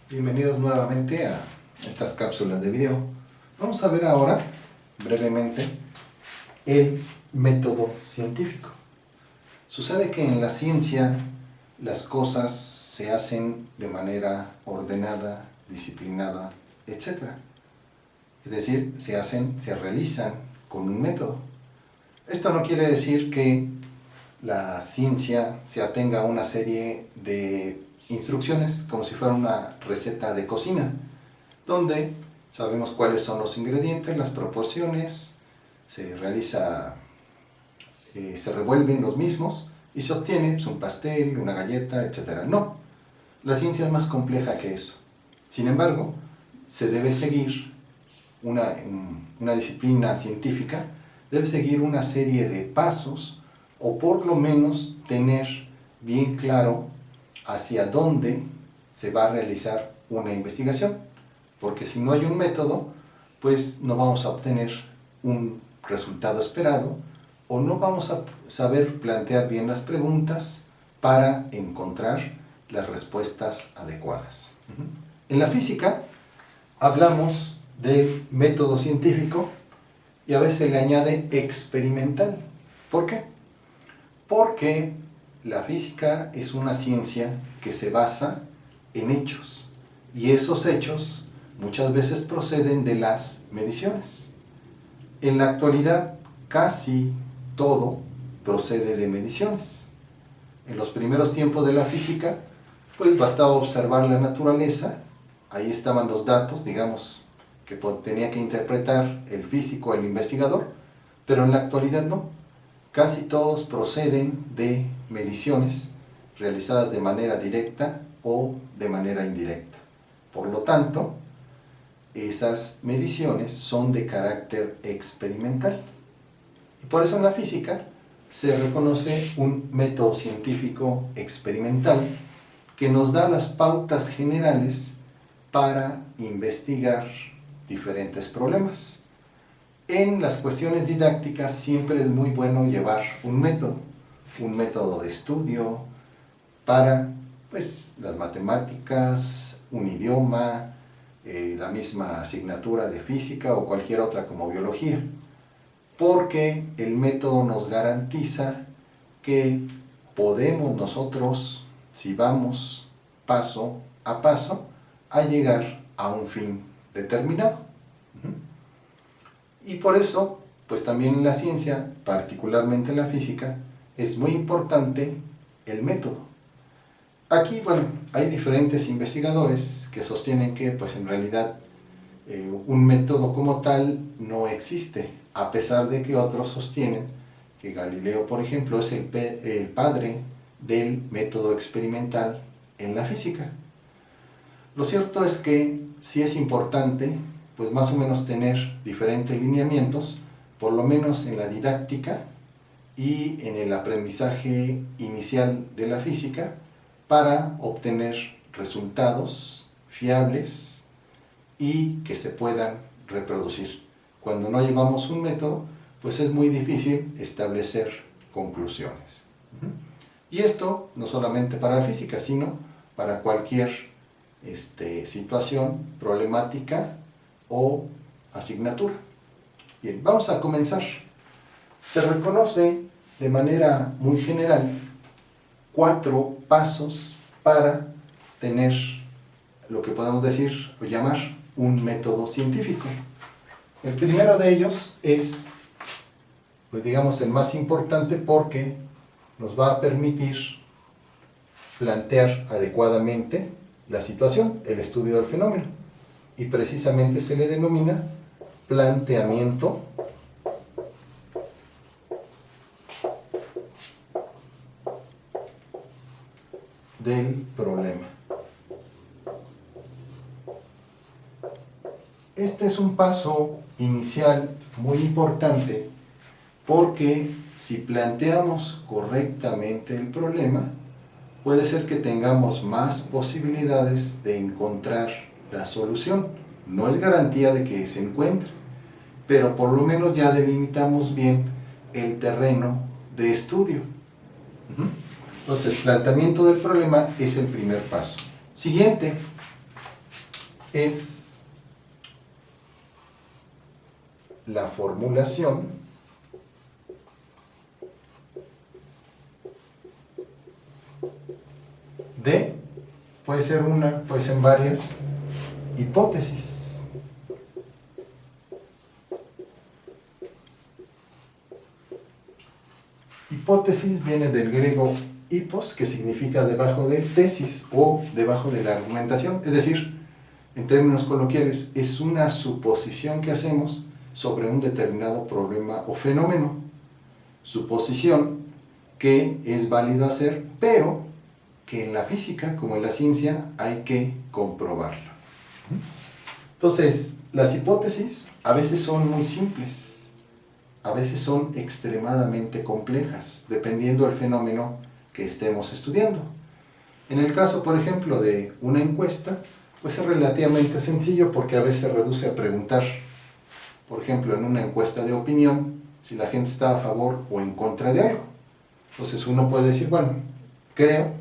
Bienvenidos nuevamente a estas cápsulas de video. Vamos a ver ahora, brevemente, el método científico. Sucede que en la ciencia las cosas se hacen de manera ordenada, disciplinada, etc. Es decir, se realizan con un método. Esto no quiere decir que la ciencia se atenga a una serie de instrucciones como si fuera una receta de cocina, donde sabemos cuáles son los ingredientes, las proporciones, se revuelven los mismos y se obtiene un pastel, una galleta, etc. No, la ciencia es más compleja que eso. Sin embargo, se debe seguir una disciplina científica, debe seguir una serie de pasos, o por lo menos tener bien claro hacia dónde se va a realizar una investigación, porque si no hay un método, pues no vamos a obtener un resultado esperado, o no vamos a saber plantear bien las preguntas para encontrar las respuestas adecuadas. En la física hablamos del método científico y a veces le añade experimental. ¿Por qué? Porque la física es una ciencia que se basa en hechos, y esos hechos muchas veces proceden de las mediciones. En la actualidad casi todo procede de mediciones. En los primeros tiempos de la física, pues bastaba observar la naturaleza, ahí estaban los datos, digamos, que tenía que interpretar el físico, el investigador, pero en la actualidad no. Casi todos proceden de mediciones realizadas de manera directa o de manera indirecta. Por lo tanto, esas mediciones son de carácter experimental. Y por eso en la física se reconoce un método científico experimental que nos da las pautas generales para investigar diferentes problemas. En las cuestiones didácticas siempre es muy bueno llevar un método de estudio para las matemáticas, un idioma, la misma asignatura de física o cualquier otra como biología, porque el método nos garantiza que podemos nosotros, si vamos paso a paso, a llegar a un fin determinado. Y por eso, pues también en la ciencia, particularmente en la física, es muy importante el método. Aquí, hay diferentes investigadores que sostienen que, en realidad, un método como tal no existe, a pesar de que otros sostienen que Galileo, por ejemplo, es el padre del método experimental en la física. Lo cierto es que sí es importante, más o menos tener diferentes lineamientos, por lo menos en la didáctica y en el aprendizaje inicial de la física, para obtener resultados fiables y que se puedan reproducir. Cuando no llevamos un método, es muy difícil establecer conclusiones. Y esto no solamente para la física, sino para cualquier situación problemática o asignatura. Bien, vamos a comenzar. Se reconoce de manera muy general 4 pasos para tener lo que podemos decir o llamar un método científico. El primero de ellos es, digamos, el más importante, porque nos va a permitir plantear adecuadamente la situación, el estudio del fenómeno, y precisamente se le denomina planteamiento del problema. Este es un paso inicial muy importante, porque si planteamos correctamente el problema, puede ser que tengamos más posibilidades de encontrar la solución. No es garantía de que se encuentre, pero por lo menos ya delimitamos bien el terreno de estudio. Entonces, planteamiento del problema es el primer paso. Siguiente, es la formulación de, puede ser una, puede ser varias hipótesis. Hipótesis viene del griego hipos, que significa debajo de tesis o debajo de la argumentación, es decir, en términos coloquiales, es una suposición que hacemos sobre un determinado problema o fenómeno. Suposición que es válido hacer, pero que en la física, como en la ciencia, hay que comprobarlo. Entonces, las hipótesis a veces son muy simples, a veces son extremadamente complejas, dependiendo del fenómeno que estemos estudiando. En el caso, por ejemplo, de una encuesta, pues es relativamente sencillo porque a veces se reduce a preguntar. Por ejemplo, en una encuesta de opinión, si la gente está a favor o en contra de algo. Entonces uno puede decir, bueno, creo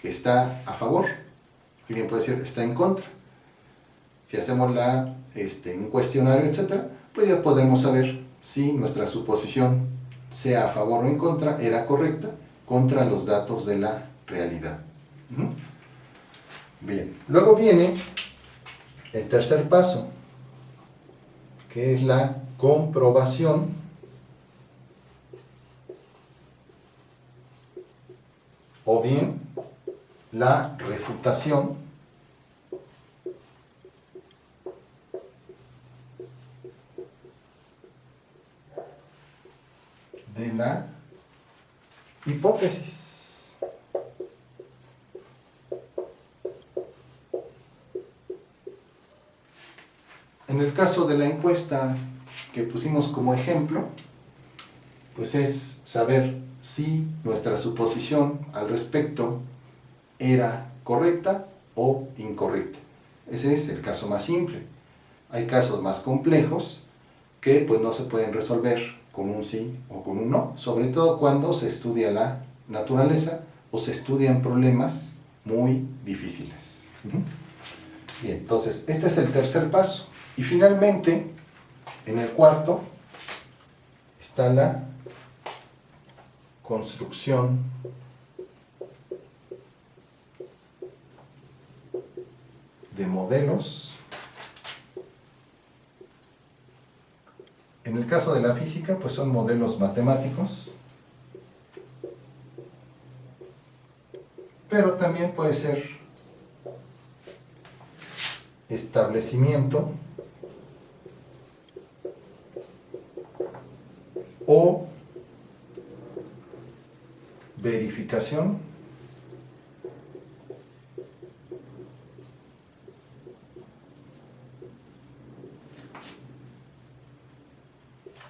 que está a favor. Alguien puede decir, está en contra. Si hacemos un cuestionario, etcétera, pues ya podemos saber si nuestra suposición, sea a favor o en contra, era correcta contra los datos de la realidad. Bien, luego viene el tercer paso, que es la comprobación o bien la refutación de la hipótesis. En el caso de la encuesta que pusimos como ejemplo, pues es saber si nuestra suposición al respecto era correcta o incorrecta. Ese es el caso más simple. Hay casos más complejos que pues no se pueden resolver con un sí o con un no, sobre todo cuando se estudia la naturaleza o se estudian problemas muy difíciles. Bien, entonces este es el tercer paso. Y finalmente, en el cuarto, está la construcción de modelos. En el caso de la física, pues son modelos matemáticos, pero también puede ser establecimiento o verificación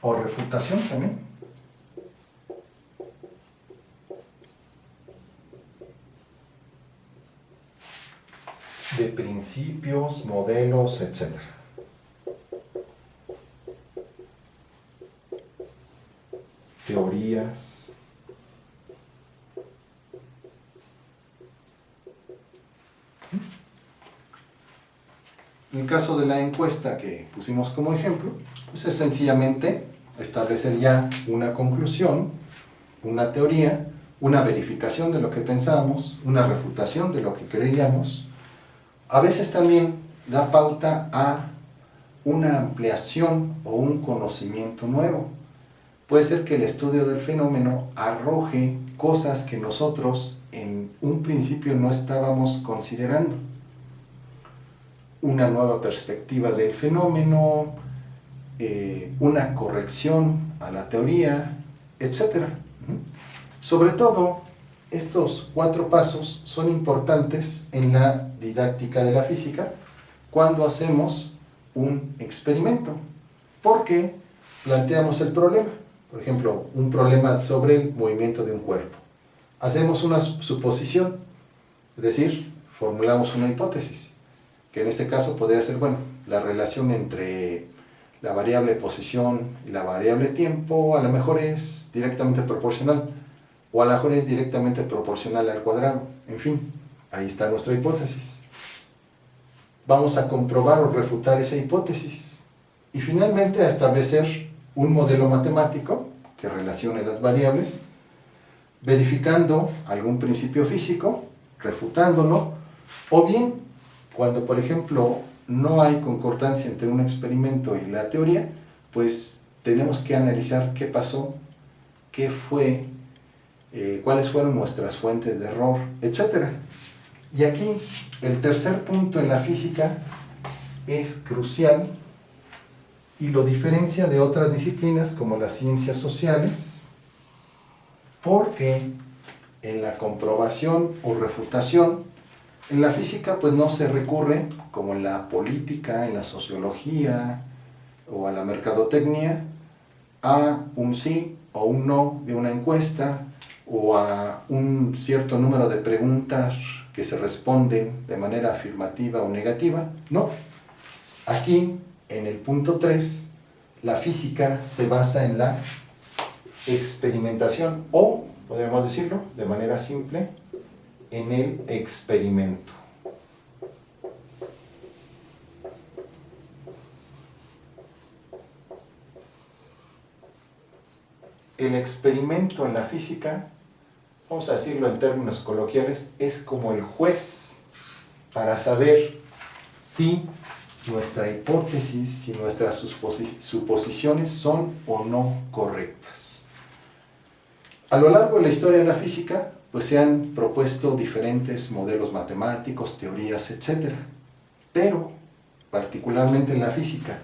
o refutación también. De principios, modelos, etc. Teorías. En el caso de la encuesta que pusimos como ejemplo, pues es sencillamente establecer ya una conclusión, una teoría, una verificación de lo que pensamos, una refutación de lo que creíamos. A veces también da pauta a una ampliación o un conocimiento nuevo. Puede ser que el estudio del fenómeno arroje cosas que nosotros en un principio no estábamos considerando. Una nueva perspectiva del fenómeno, una corrección a la teoría, etc. Sobre todo, estos 4 pasos son importantes en la didáctica de la física cuando hacemos un experimento, porque planteamos el problema. Por ejemplo, un problema sobre el movimiento de un cuerpo. Hacemos una suposición, es decir, formulamos una hipótesis, que en este caso podría ser, bueno, la relación entre la variable posición y la variable tiempo a lo mejor es directamente proporcional, o a lo mejor es directamente proporcional al cuadrado. En fin, ahí está nuestra hipótesis. vamos a comprobar o refutar esa hipótesis. Y finalmente a establecer un modelo matemático que relacione las variables, verificando algún principio físico, refutándolo, o bien, cuando por ejemplo no hay concordancia entre un experimento y la teoría, pues tenemos que analizar qué pasó, qué fue, cuáles fueron nuestras fuentes de error, etc. Y aquí el tercer punto en la física es crucial y lo diferencia de otras disciplinas como las ciencias sociales, porque en la comprobación o refutación, en la física pues no se recurre, como en la política, en la sociología o a la mercadotecnia, a un sí o un no de una encuesta o a un cierto número de preguntas que se responden de manera afirmativa o negativa. No. Aquí, en el punto 3, la física se basa en la experimentación o, podemos decirlo de manera simple, en el experimento. El experimento en la física, vamos a decirlo en términos coloquiales, es como el juez para saber si nuestra hipótesis, si nuestras suposiciones son o no correctas. A lo largo de la historia de la física, pues se han propuesto diferentes modelos matemáticos, teorías, etc. Pero, particularmente en la física,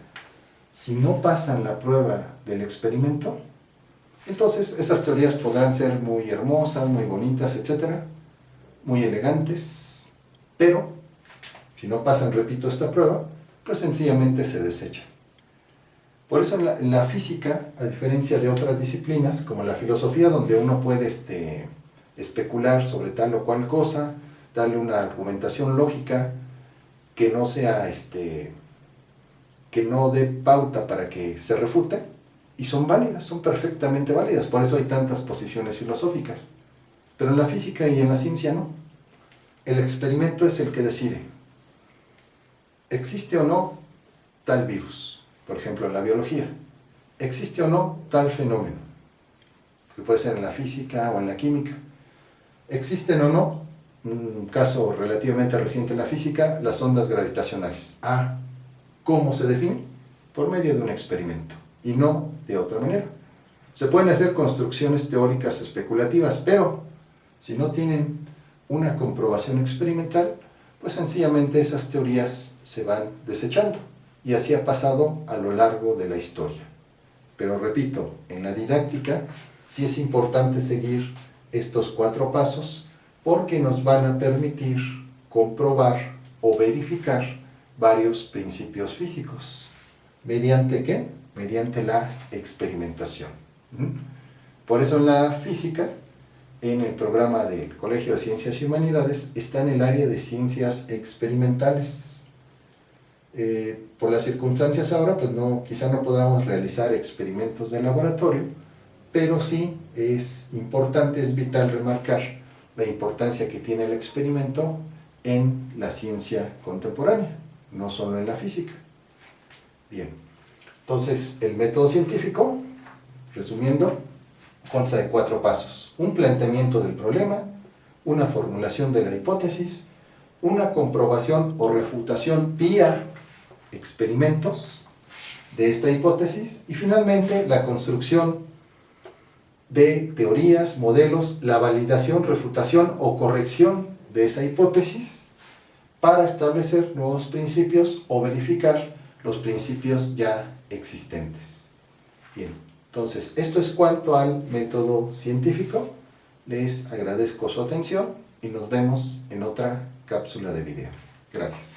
si no pasan la prueba del experimento, entonces esas teorías podrán ser muy hermosas, muy bonitas, etc., muy elegantes, pero si no pasan, repito, esta prueba, pues sencillamente se desechan. Por eso en la física, a diferencia de otras disciplinas, como la filosofía, donde uno puede especular sobre tal o cual cosa, darle una argumentación lógica que no sea, que no dé pauta para que se refute, y son válidas, son perfectamente válidas, por eso hay tantas posiciones filosóficas. Pero en la física y en la ciencia no. El experimento es el que decide. ¿Existe o no tal virus? Por ejemplo, en la biología. ¿Existe o no tal fenómeno? Que puede ser en la física o en la química. ¿Existen o no, un caso relativamente reciente en la física, las ondas gravitacionales? ¿Cómo se define? Por medio de un experimento, y no de otra manera. Se pueden hacer construcciones teóricas especulativas, pero si no tienen una comprobación experimental, pues sencillamente esas teorías se van desechando. Y así ha pasado a lo largo de la historia. Pero repito, en la didáctica sí es importante seguir estos 4 pasos porque nos van a permitir comprobar o verificar varios principios físicos. ¿Mediante qué? Mediante la experimentación. Por eso en la física, en el programa del Colegio de Ciencias y Humanidades, está en el área de ciencias experimentales. Por las circunstancias ahora, pues quizá no podamos realizar experimentos de laboratorio, pero sí es importante, es vital remarcar la importancia que tiene el experimento en la ciencia contemporánea, no solo en la física. Bien, entonces el método científico, resumiendo, consta de 4 pasos: un planteamiento del problema, una formulación de la hipótesis, una comprobación o refutación vía experimentos de esta hipótesis y finalmente la construcción de teorías, modelos, la validación, refutación o corrección de esa hipótesis para establecer nuevos principios o verificar los principios ya existentes. Bien, entonces esto es cuanto al método científico. Les agradezco su atención y nos vemos en otra cápsula de video. Gracias.